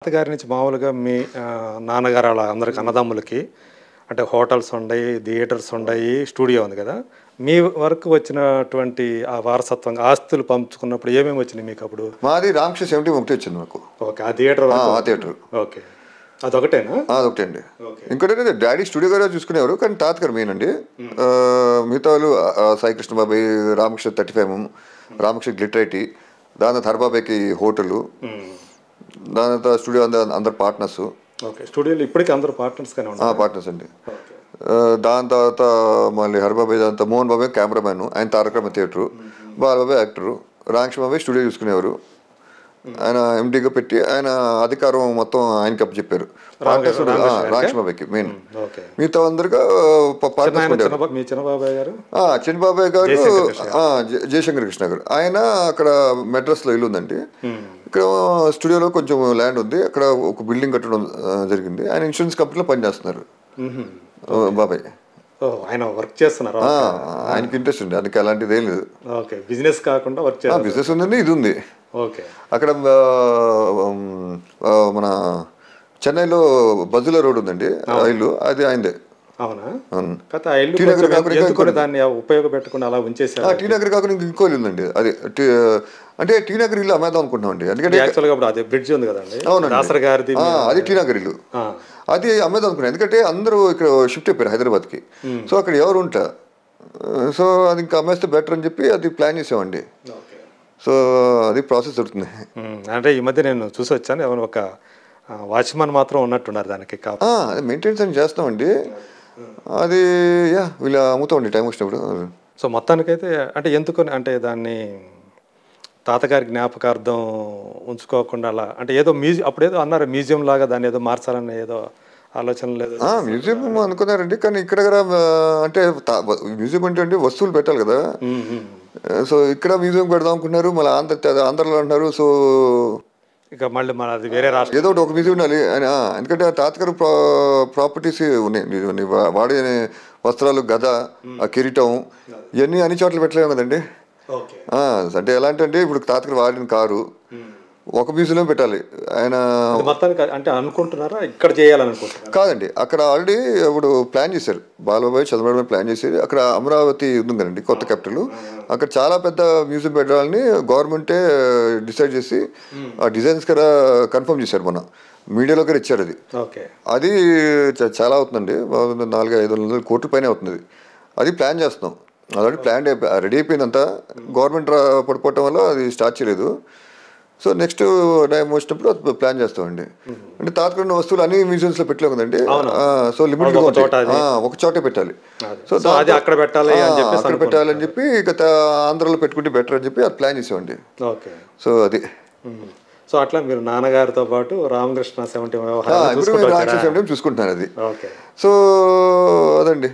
తాతగారి నుంచి మామూలుగా మీ నాన్నగారు అలా అందరికి అన్నదమ్ములకి అంటే హోటల్స్ ఉన్నాయి, థియేటర్స్ ఉన్నాయి, స్టూడియో ఉంది కదా. మీ వరకు వచ్చినటువంటి ఆ వారసత్వంగా ఆస్తులు పంచుకున్నప్పుడు ఏమేమి వచ్చినాయి మీకు అప్పుడు? మాది రామకృష్ణ 71 వచ్చింది నాకు. ఓకే, ఆ థియేటర్ ఆ థియేటర్ ఓకే, అదొకటేనా? అదొకటి అండి. ఇంకోటి డాడీ స్టూడియో గారు చూసుకునేవారు, కానీ తాతగారు మెయిన్ అండి. మిగతా వాళ్ళు సాయికృష్ణ బాబాయ్, రామకృష్ణ 35, రామకృష్ణ గ్లిటర్ ఐటీ, దాని తర్వాత హర్బాబాయ్కి హోటలు, దాని తర్వాత స్టూడియో అందరు పార్ట్నర్స్. ఓకే, స్టూడియోలో ఇప్పటికీ అందరూ పార్ట్నర్స్ కానీ ఉన్నారు? పార్ట్నర్స్ అండి. దాని తర్వాత మళ్ళీ హర్బాబాయ్, దాంతో మోహన్ బాబాయ్ కెమెరామ్యాన్, ఆయన తారకరమ థియేటరు, బాలబాబాయ్ యాక్టరు, రామకృష్ణ బాబాయ్ స్టూడియో చూసుకునేవారు. ఆయన ఎండీగా పెట్టి ఆయన అధికారం మొత్తం ఆయనకి అప్పు చెప్పారు. రామకృష్ణ బాబాయ్కి మెయిన్. మిగతా అందరిగా చిన్నబాబాయ్ గారు, చిన్నబాబాయ్ గారు జయశంకర్ కృష్ణ గారు, ఆయన అక్కడ మెడ్రాస్లో ఇల్లు ఉందండి. ఇక్కడ స్టూడియోలో కొంచెం ల్యాండ్ ఉంది, అక్కడ ఒక బిల్డింగ్ కట్టడం జరిగింది. ఆయన ఇన్సూరెన్స్ కంపెనీలో పనిచేస్తున్నారు బాబాయ్. ఆయన వర్క్ చేస్తున్నారు, ఆయనకి ఇంట్రెస్ట్ ఉంది, అందుకే అలాంటిది ఏం లేదు. బిజినెస్ కాకుండా వర్క్ బిజినెస్ ఉందండి, ఇది ఉంది. అక్కడ మన చెన్నైలో బజులా రోడ్ ఉందండి, ఇల్లు అది ఆయనదే. దాన్ని ఉపయోగపెట్టకుండా అలా ఉంచేసారు. టీ నగర్ కాకుండా ఇంకో ఇల్లు ఉందండి, అది అంటే టీ నగర్ ఇల్లు అమ్మేద్దాం అనుకుంటున్నామండి. ఎందుకంటే బ్రిడ్జ్ ఉంది కదండి, అవునండి, అది టీ నగర్ ఇల్లు, అది అమ్మేద్దాం అనుకున్నాను. ఎందుకంటే అందరూ ఇక్కడ షిఫ్ట్ అయిపోయారు హైదరాబాద్కి, సో అక్కడ ఎవరు ఉంటా, సో అది ఇంకా అమ్మేస్తే బెటర్ అని చెప్పి అది ప్లాన్ చేసామండి. సో అది ప్రాసెస్ జరుగుతుంది. అంటే ఈ మధ్య నేను చూసి వచ్చాను, ఎవరు ఒక వాచ్మెన్ మాత్రం ఉన్నట్టున్నారు దానికి. అది మెయింటెనెన్స్ అని చేస్తామండి, అది వీళ్ళు అమ్ముతామండి టైం వచ్చినప్పుడు. సో మొత్తానికైతే అంటే ఎందుకని అంటే దాన్ని తాతగారి జ్ఞాపకార్థం ఉంచుకోకుండా అలా అంటే ఏదో మ్యూజియం అప్పుడేదో అన్నారు, మ్యూజియం లాగా దాన్ని ఏదో మార్చాలని ఏదో ఆలోచన లేదు? మ్యూజియం అనుకున్నారండి, కానీ ఇక్కడ అంటే మ్యూజియం అంటే అండి వస్తువులు పెట్టాలి కదా. సో ఇక్కడ మ్యూజియం పెడదాం అనుకున్నారు, మళ్ళీ ఆంధ్రలో అంటున్నారు. సో ఇక మళ్ళీ మన అది వేరే రాష్ట్రం ఏదో ఒకటి ఒక మ్యూజియం ఉండాలి అని. ఎందుకంటే తాతగారు ప్రాపర్టీస్ ఉన్నాయి, వాడే వస్త్రాలు, గద, కిరీటం, ఇవన్నీ అన్ని చోట్ల పెట్టలేము కదండి. అంటే ఎలాంటి అంటే ఇప్పుడు తాతగారు వాడిన కారు ఒక మ్యూజియంలో పెట్టాలి ఆయన. అంటే అనుకుంటున్నారా ఇక్కడ చేయాలనుకుంటున్నారు? కాదండి, అక్కడ ఆల్రెడీ ఇప్పుడు ప్లాన్ చేశారు, బాలబాబాయ్ చంద్రబాబు ప్లాన్ చేసి అక్కడ అమరావతి ఉంది కదండి కొత్త క్యాపిటల్, అక్కడ చాలా పెద్ద మ్యూజియం పెట్టాలని గవర్నమెంటే డిసైడ్ చేసి ఆ డిజైన్స్ కూడా కన్ఫర్మ్ చేశారు, మొన్న మీడియాలో కూడా ఇచ్చారు. అది చాలా అవుతుందండి, 400-500 కోట్ల పైన అవుతుంది. అది ప్లాన్ చేస్తున్నాం, ఆల్రెడీ ప్లాన్ రెడీ అయిపోయిందంతా, గవర్నమెంట్ పడిపోవటం వల్ల అది స్టార్ట్ చేయలేదు. సో నెక్స్ట్ టైం వచ్చినప్పుడు అది ప్లాన్ చేస్తామండి. అంటే తాతకున్న వస్తువులు అన్ని మ్యూజియంస్లో పెట్టలేము కదండి, సో లిమిటెడ్ ఒక చోటే పెట్టాలి. సో అక్కడ పెట్టాలని చెప్పి ఇక ఆంధ్రాలో పెట్టుకుంటే బెటర్ అని చెప్పి అది ప్లాన్ చేసామండి. సో అది సో అట్లా మీరు నాన్నగారితో పాటు రామకృష్ణ 70 చూసుకుంటున్నాను అది. సో అదండి,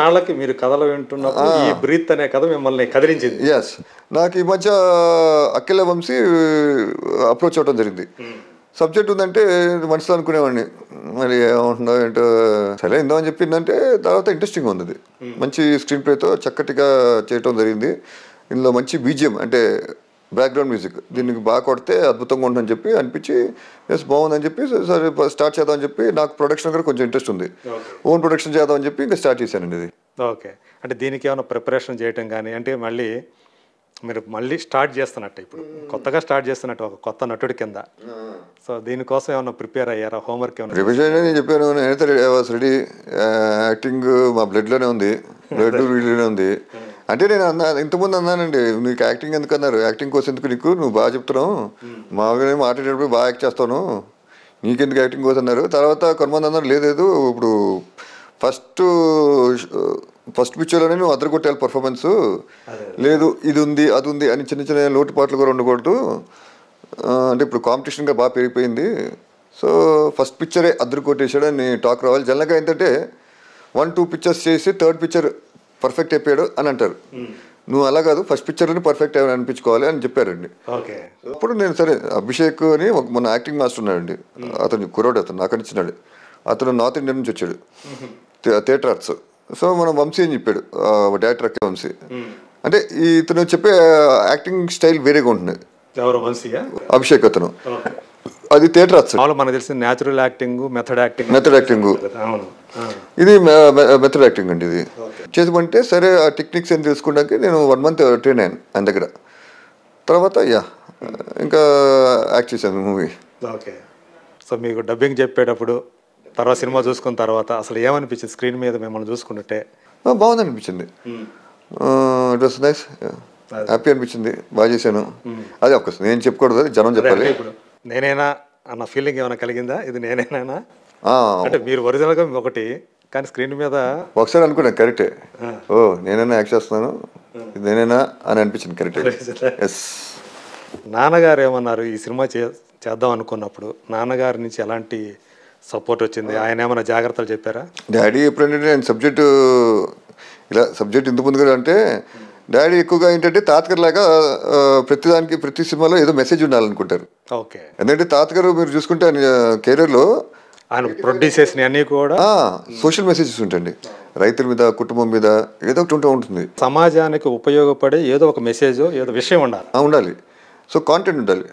నాళ్ళకి మీరు కథలు వింటున్నప్పుడు ఈ బ్రీత్ అనే కథ మిమ్మల్ని కదిలించింది. ఎస్, నాకు ఈ మధ్య అఖిల వంశీ అప్రోచ్ అవ్వడం జరిగింది. సబ్జెక్ట్ ఉందంటే మనసులో అనుకునేవాడిని, మరి ఏమంటుందో ఏంటో సరే ఇందో అని చెప్పిందంటే తర్వాత ఇంట్రెస్టింగ్ ఉంది. మంచి స్క్రీన్ ప్లేతో చక్కటిగా చేయటం జరిగింది. ఇందులో మంచి బీజిఎం అంటే బ్యాక్గ్రౌండ్ మ్యూజిక్, దీనికి బాగా కొడితే అద్భుతంగా ఉంటుందని చెప్పి అనిపించి ఎస్ బాగుందని చెప్పి సరే స్టార్ట్ చేద్దామని చెప్పి, నాకు ప్రొడక్షన్ కూడా కొంచెం ఇంట్రెస్ట్ ఉంది, ఓన్ ప్రొడక్షన్ చేద్దామని చెప్పి ఇంకా స్టార్ట్ చేశానండి ఇది. ఓకే, అంటే దీనికి ఏమైనా ప్రిపరేషన్ చేయటం కానీ అంటే మళ్ళీ మీరు మళ్ళీ స్టార్ట్ చేస్తున్నట్టు, ఇప్పుడు కొత్తగా స్టార్ట్ చేస్తున్నట్టు ఒక కొత్త నటుడి కింద, సో దీనికోసం ఏమైనా ప్రిపేర్ అయ్యారా? హోంవర్క్ ఏమైనా? రివిజన్ అని చెప్పాను, నేనైతే రెడీ. యాక్టింగ్ మా బ్లడ్లోనే ఉంది, బ్లడ్ వీడియోనే ఉంది. అంటే నేను ఇంతకుముందు అన్నానండి, నీకు యాక్టింగ్ ఎందుకు అన్నారు, యాక్టింగ్ కోసం ఎందుకు, నీకు నువ్వు బాగా చెప్తున్నావు, మామూలుగా మాట్లాడేటప్పుడు బాగా యాక్ట్ చేస్తాను, నీకెందుకు యాక్టింగ్ కోసం అన్నారు. తర్వాత కొంతమంది అన్నారు లేదు ఇప్పుడు ఫస్ట్ పిక్చర్లోనే నువ్వు అదరగొట్టాలి పర్ఫార్మెన్స్, లేదు ఇది ఉంది అది ఉంది అని చిన్న చిన్న లోటుపాట్లు కూడా ఉండకూడదు, అంటే ఇప్పుడు కాంపిటీషన్గా బాగా పెరిగిపోయింది, సో ఫస్ట్ పిక్చరే అదరగొట్టేసాడు అని టాక్ రావాలి. జనరల్గా ఏంటంటే 1-2 పిక్చర్స్ చేసి థర్డ్ పిక్చర్ పర్ఫెక్ట్ అయిపోయాడు అని అంటారు, నువ్వు అలా కాదు ఫస్ట్ పిక్చర్లోనే పర్ఫెక్ట్ అనిపించుకోవాలి అని చెప్పారండి. అప్పుడు నేను సరే అభిషేక్ అని మొన్న యాక్టింగ్ మాస్టర్ ఉన్నాడండి, అతను కుర్రోడు, అతను నాకు ఇచ్చినాడు, అతను నార్త్ ఇండియా నుంచి వచ్చాడు, థియేటర్ ఆర్ట్స్. సో మనం వంశీ అని చెప్పాడు, డైరెక్టర్ అక్కే వంశీ. అంటే ఇతను చెప్పే యాక్టింగ్ స్టైల్ వేరేగా ఉంటుంది. ఎవరు వంశీయా? అభిషేక్ అతను. అది థియేటర్ వచ్చాడు. మామూలుగా మనకు తెలిసిన న్యాచురల్ యాక్టింగ్, మెథడ్ యాక్టింగ్. అవును. ఇది మెథడ్ యాక్టింగ్ అండి. ఇది చేసామంటే సరే ఆ టెక్నిక్స్ ఏం తెలుసుకోవడానికి నేను 1 month ట్రైన్ అయ్యాను ఆయన దగ్గర. తర్వాత ఇంకా యాక్ట్ చేశాను మూవీ. ఓకే. సో మీకు డబ్బింగ్ చెప్పేటప్పుడు తర్వాత సినిమా చూసుకున్న తర్వాత అసలు ఏమనిపించింది స్క్రీన్ మీద మిమ్మల్ని చూసుకుంటే? బాగుంది అనిపించింది. ఇట్ వాస్ నైస్, హ్యాపీ అనిపించింది, బాగా చేశాను. అదే ఒక్కసారి నేను చెప్పకూడదు, జనం చెప్పాలి. ఇప్పుడు నేనేనా అన్న ఫీలింగ్ ఏమైనా కలిగిందా? ఇది నేనేనా అంటే మీరు ఒరిజినల్గా ఒకటి, కానీ స్క్రీన్ మీద ఒకసారి అనుకున్నాను కరెక్టే, ఓ నేనైనా యాక్ట్ చేస్తున్నాను, నేనైనా అని అనిపించింది. కరెక్టే. ఎస్. నాన్నగారు ఏమన్నారు ఈ సినిమా చేద్దాం అనుకున్నప్పుడు? నాన్నగారి నుంచి ఎలాంటి సపోర్ట్ వచ్చింది? ఆయన ఏమైనా జాగ్రత్తలు చెప్పారా? డాడీ ఎప్పుడంటే నేను సబ్జెక్టు ఇలా సబ్జెక్ట్ ఇంత ముందుగా అంటే డాడీ ఎక్కువగా ఏంటంటే తాతగారు లాగా ప్రతిదానికి ప్రతి సినిమాలో ఏదో మెసేజ్ ఉండాలనుకుంటారు. ఓకే. ఎందుకంటే తాతగారు మీరు చూసుకుంటే ఆయన కెరీర్లో ఆయన ప్రొడ్యూస్ చేసిన అన్నీ కూడా సోషల్ మెసేజెస్ ఉంటాయండి. రైతుల మీద, కుటుంబం మీద ఏదో ఒకటి ఉంటుంది. సమాజానికి ఉపయోగపడే ఏదో ఒక మెసేజ్, ఏదో విషయం ఉండాలి. సో కాంటెంట్ ఉండాలి.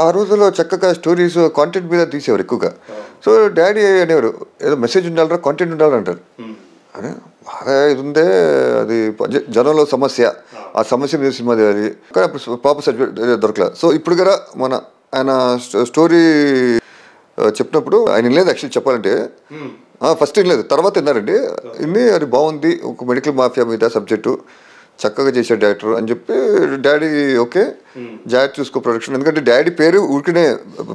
ఆ రోజుల్లో చక్కగా స్టోరీస్ కాంటెంట్ మీద తీసేవారు ఎక్కువగా. సో డాడీ అనేవారు ఏదో మెసేజ్ ఉండాలరా, కాంటెంట్ ఉండాలంటారు. అదే బాగా ఇది ఉందే, అది జనంలో సమస్య, ఆ సమస్య మీద సినిమా తీయాలి. కానీ అప్పుడు ప్రాపర్ సబ్జెక్ట్ దొరకలేదు. సో ఇప్పుడు కూడా ఆయన స్టోరీ చెప్పినప్పుడు ఆయన వినలేదు. యాక్చువల్లీ చెప్పాలంటే ఫస్ట్ వినలేదు, తర్వాత విన్నారండి. అది బాగుంది, ఒక మెడికల్ మాఫియా మీద సబ్జెక్టు చక్కగా చేశాడు డైరెక్టర్ అని చెప్పి డాడీ ఓకే జాగ్రత్త చూసుకో ప్రొడక్షన్. ఎందుకంటే డాడీ పేరు ఊరికనే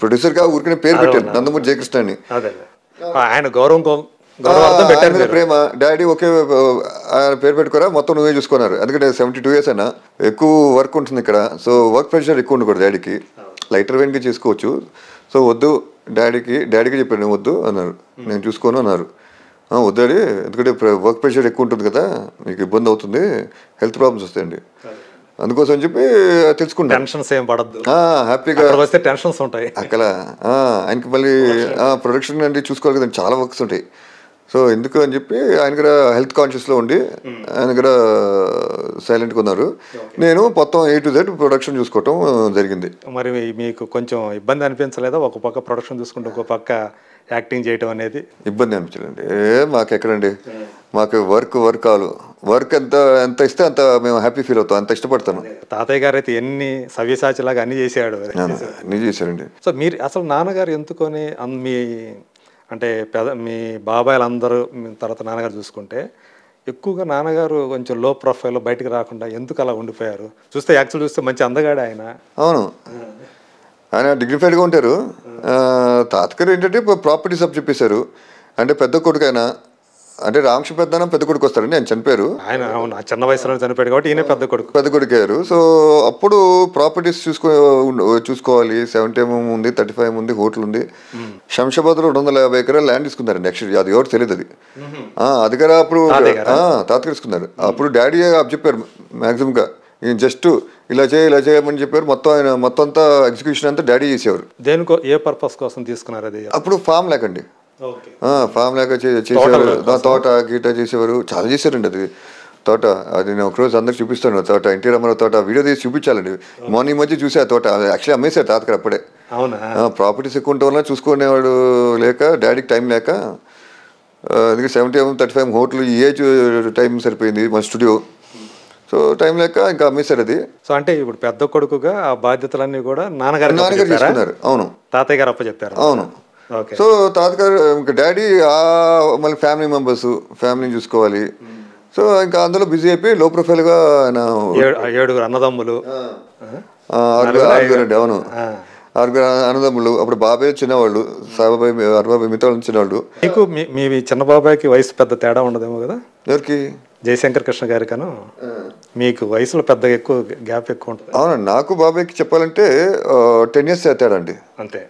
ప్రొడ్యూసర్గా ఊరికనే పేరు పెట్టారు, నందమూరి జయకృష్ణ అని. ఆయన గౌరవం ప్రేమ. డాడీ ఓకే ఆయన పేరు పెట్టుకోరా, మొత్తం నువ్వే చూసుకున్నారు. ఎందుకంటే 72 years అయినా ఎక్కువ వర్క్ ఉంటుంది ఇక్కడ. సో వర్క్ ప్రెషర్ ఎక్కువ ఉండకూడదు డాడీకి, లైటర్ వెయిన్గా చేసుకోవచ్చు. సో వద్దు డాడీకి చెప్పాడు, నేను వద్దు అన్నారు, నేను చూసుకోను అన్నారు. వద్దు డాడీ, ఎందుకంటే వర్క్ ప్రెషర్ ఎక్కువ ఉంటుంది కదా, మీకు ఇబ్బంది అవుతుంది, హెల్త్ ప్రాబ్లమ్స్ వస్తాయండి, అందుకోసం అని చెప్పి తెలుసుకుంటాను. టెన్షన్స్ ఏం పడద్దు, హ్యాపీగా వస్తే టెన్షన్స్ ఉంటాయి అక్కడ. ఆయనకి మళ్ళీ ప్రొడక్షన్ అంటే చూసుకోవాలి కదండి, చాలా వర్క్స్ ఉంటాయి. సో ఎందుకు అని చెప్పి ఆయన కూడా హెల్త్ కాన్షియస్లో ఉండి ఆయన కూడా సైలెంట్గా ఉన్నారు. నేను మొత్తం A to Z ప్రొడక్షన్ చూసుకోవటం జరిగింది. మరి మీకు కొంచెం ఇబ్బంది అనిపించలేదా? ఒక పక్క ప్రొడక్షన్ చూసుకుంటే ఒక పక్క యాక్టింగ్ చేయటం అనేది ఇబ్బంది అనిపించలేండి. మాకు ఎక్కడండి, మాకు వర్క్ ఎంత ఇస్తే అంత మేము హ్యాపీ ఫీల్ అవుతాం, అంత ఇష్టపడతాను. తాతయ్య గారు అయితే ఎన్ని సవ్యసాచిలాగా అన్ని చేశారండి. సో మీరు అసలు నాన్నగారు ఎందుకొని అంటే మీ బాబాయిలు అందరూ తర్వాత నాన్నగారు చూసుకుంటే ఎక్కువగా నాన్నగారు కొంచెం లో ప్రొఫైల్లో బయటకు రాకుండా ఎందుకు అలా ఉండిపోయారు? యాక్చువల్ చూస్తే మంచి అందగాడు ఆయన. అవును, ఆయన డిగ్నిఫైడ్గా ఉంటారు. తాతగారు ఏంటంటే ప్రాపర్టీస్ అప్ చెప్పేశారు. అంటే పెద్ద కొడుకు ఆయన, అంటే రామకృష్ణ పెద్దనం పెద్ద కొడుకు వస్తారండి, ఆయన చనిపోయారు. ఆయన చిన్న వయసులో చనిపోయాడు కాబట్టి ఈయన పెద్ద కొడుకు అయ్యారు. సో అప్పుడు ప్రాపర్టీస్ చూసుకోవాలి. 70 ఉంది, 35 ఉంది, హోటల్ ఉంది. శంషాబాద్లో 250 ఎకరాలు ల్యాండ్ తీసుకున్నారండి. యాక్చువల్లీ అది ఎవరు తెలియదు. అది కదా అప్పుడు తాతగారు తీసుకున్నారు. అప్పుడు డాడీ చెప్పారు మ్యాక్సిమంగా జస్ట్ ఇలా చేయమని చెప్పారు. మొత్తం అంతా ఎగ్జిక్యూషన్ అంతా డాడీ చేసేవారు. దేనికో ఏ పర్పస్ కోసం తీసుకున్నారు అది? అప్పుడు ఫామ్ లేకండి, ఫామ్ లేక చేసేవారు. తోట గీట చేసేవారు, చాలా చేశారండి. అది తోట, అది నేను ఒకరోజు అందరికి చూపిస్తాను. తోట ఎన్టీ రామారావు తోట వీడియో తీసి చూపించాలండి. మార్నింగ్ మధ్య చూసే ఆ తోట యాక్చువల్లీ అమ్మేశారు తాతగారు అప్పుడే. ప్రాపర్టీస్ ఎక్కువ ఉండటం వల్ల చూసుకునేవాడు లేక, డాడీకి టైం లేక, అందుకే 70, 35 హోటల్ ఈ ఏజ్ టైం సరిపోయింది మన స్టూడియో. సో టైం లేక ఇంకా అమ్మేశారు అది. సో అంటే ఇప్పుడు పెద్ద కొడుకుగా ఆ బాధ్యతలన్నీ కూడా నాన్నగారు తీసుకున్నారు. అవును, తాతయ్య గారు అప్పచెప్పారు. అవును. సో తాతగారు ఇంకా డాడీ మళ్ళీ ఫ్యామిలీ మెంబర్స్, ఫ్యామిలీని చూసుకోవాలి. సో ఇంకా అందులో బిజీ అయిపోయి లో ప్రొఫైల్గా ఆయన 7 అన్నదమ్ములు, 6 అండి. అవును, 6 అన్నదమ్ములు. అప్పుడు బాబాయ్ చిన్నవాళ్ళు, సాబాబాయ్, అరబాబాయ్ మిగతా చిన్నవాళ్ళు. మీకు మీ చిన్న బాబాయ్కి వయసు పెద్ద తేడా ఉండదేమో కదా? ఎవరికి? జయశంకర్ కృష్ణ గారి కను మీకు వయసులో పెద్ద ఎక్కువ గ్యాప్ ఎక్కువ ఉంటుంది. అవునండి, నాకు బాబాయ్కి చెప్పాలంటే 10 years తేడాండి అంతే.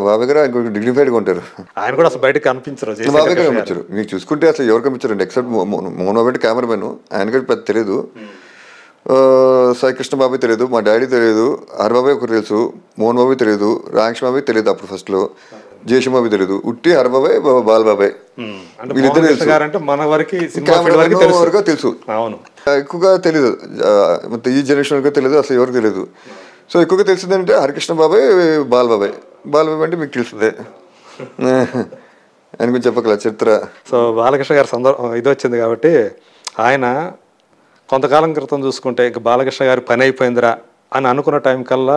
బాబాయ్ గారు డిగ్నిఫైడ్గా ఉంటారు. ఆయన కూడా అసలు బయటకు కనిపించరు. బాబాయ్ గారు కనిపించారు. మీకు చూసుకుంటే అసలు ఎవరు కనిపించారండి ఎక్సెప్ట్ మోహన్ బాబాయ్ కెమెరామెన్. ఆయన కూడా పెద్ద తెలియదు. సాయి కృష్ణ బాబాయ్ తెలియదు, మా డాడీ తెలియదు, హరబాబాయ్ ఒకరు తెలుసు, మోహన్ బాబాయ్ తెలియదు, రామకృష్ణ బాబాయ్ తెలియదు అప్పుడు ఫస్ట్లో, జయశం బాబాయ్ తెలియదు, ఉట్టి హరబాబాయ్, బాలబాబాయ్ వీళ్ళిద్దరు తెలుసు. అవును, ఎక్కువగా తెలీదు, ఈ జనరేషన్ తెలియదు, అసలు ఎవరికి తెలియదు. సో ఎక్కువగా తెలిసిందంటే హరికృష్ణ బాబాయ్, బాలబాబాయ్ బాలబాబు అంటే మీకు తెలుస్తుంది. ఆయన గురించి చెప్పగల చరిత్ర. సో బాలకృష్ణ గారి ఇది వచ్చింది కాబట్టి ఆయన కొంతకాలం క్రితం చూసుకుంటే ఇంక బాలకృష్ణ గారి పని అయిపోయిందిరా అని అనుకున్న టైం కల్లా